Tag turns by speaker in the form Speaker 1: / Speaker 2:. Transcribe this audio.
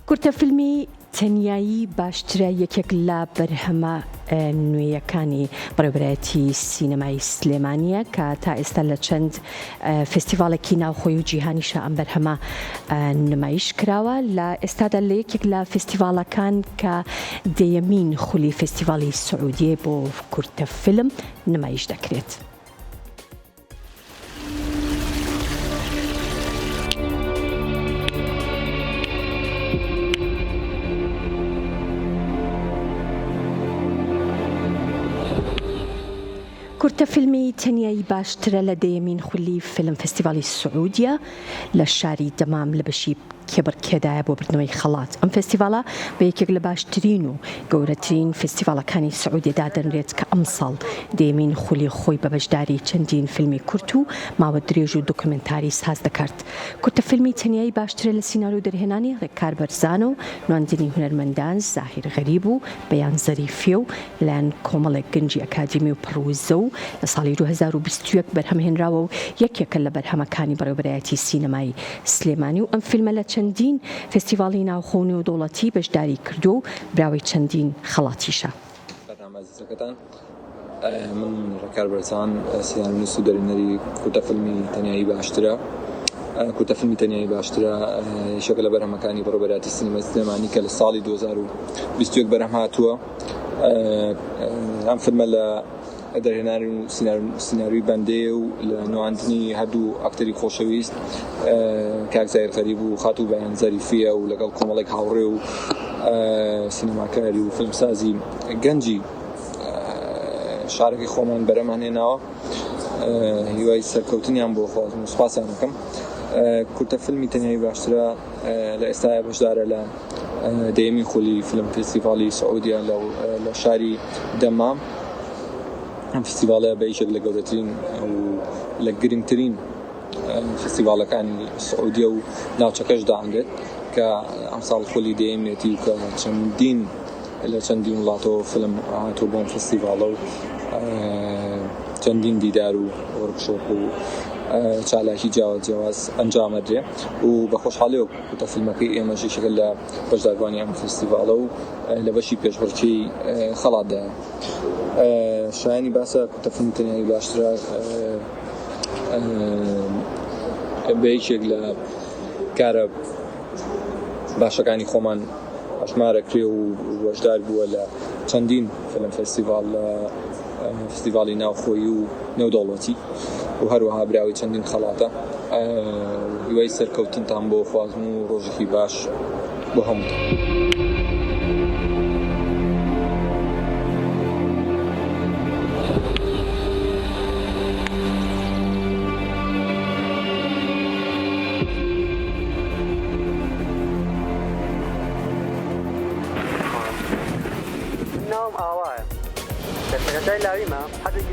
Speaker 1: کورتەفیلمی تەنیایی باشترە یەکێک لە بەرهەمە نوێیەکانی بەڕێوەبەرایەتی سینەمای سلێمانیە کە تا ئێستا لە چەند فستیڤالێکی ناوخۆی و جیهانیشە ئەم بەرهەمە نمایش کراوە. لە ئێستادا لە یەکێک لە فستیڤالەکان کە دەیەمین خولی فستیڤالی سعودیە بۆ کورتەفیلم نمایش دەکرێت. کورتەفیلمی تەنیایی باشترە لە دەیەمین خولی فیلم فستیڤالی سعودیە لە شاری دەمام لە بەشی کێبڕکێدایە بۆ بردنەوەی خەڵات. ئەم فستیڤالە بە یەکێک لە باشترین و گەورەترین فستیڤالەکانی سعودیەدا دەنرێت کە ئەم ساڵ دەیەمین خولی خۆی بە بەشداری چەندین فیلمی کورت و ماوە درێژ و دۆکومنتاری ساز دەکات. کورتەفیلمی تەنیایی باشترە لە سینارۆ دەرهێنانی ڕێکار بەرزانە و نواندنی هونەرمەندان زاهیر غەریب و بەیان زەریفیە و لەلایەن کۆمەڵێک گەنجی ئەکادمی و پڕوزە و لە ساڵی 2021 بەرهەمهێنراوە و یەکێکە لە بەرهەمەکانی بەڕێوەبەرایەتی سینەمای سلێمانی و ئەم فیلمە لە چەندین فستیڤالی ناوخۆ و نێودەوڵەتی بەشداری کردو و براوەی چەندین خەڵاتیشە.
Speaker 2: من ڕێکار بەرزان سینانویس و دەرهێنەری کورتەفیلمی تەنیایی باشترە. کورتەفیلمی تەنیایی باشترە یەکێکە لە بەرهەمەکانی بەڕێوەبەرایەتی سینەمای سلێمانی کە لە ساڵی 2021 بەرهەم هاتووە. ئەم فیلمە لە دەرهێنانی و سیناریۆی بەندەیە و لە نواندنی هەردوو ئاکتەری خۆشەویست کاک زاهیر غەریب و خاتوو بەیان زەریفیە و لەگەڵ کۆمەڵێک هاوڕێ و سینەماکاری و فیلمسازی گەنجی شارێکی خۆمان بەرەمان هێناوە. هیوای سەرکەوتنیان بۆ خۆزم و سوپاسیان دەکەم. کورتەفیلمی تەنیایی باشترە لە ئێستایا بەشدارە لە دەیەمین خولی فیلم فستیڤالی سعودیە لە شاری دەمام. ئەم فستیڤالە بە یەکێک لە گەورەترین و لە گرنگترین فستیڤالەکانی سعودیە و ناوچەکەش داهەندێت کە ئەم ساڵ خولی دەیەمێتی و کە لە چەندین وڵاتەوە فیلم هاتووە بۆ ئەم فستیڤالە و چەندین دیدار و وەرکشۆپ و چالاکی جیاواز ئەنجامەدرێ و بە خۆشحاڵیەوە کورتەفیلمەکەی ئێمەش یەکێکە لە بەشداروانی ئەم فستیڤالە و لە بەشی پێشبڕکێی خەڵاتدایە. شایانی باسە کورتەفیلمی تەنیایی باشترە بە یەکێک لە کارە باشەکانی خۆمان ئەشمارە کرێ و وەشدار بووە لە چەندین فیلم فستیڤالی ناوخۆیی و نێودەوڵەتی و هەروەها براوی چەندین خەڵاتە. هیوای سەرکەوتنتان بۆ خوازم و ڕۆژێکی باش بۆ هەمووتان.
Speaker 3: ناوم ئاوایە دەستەکەتای لاویمە حەزێکی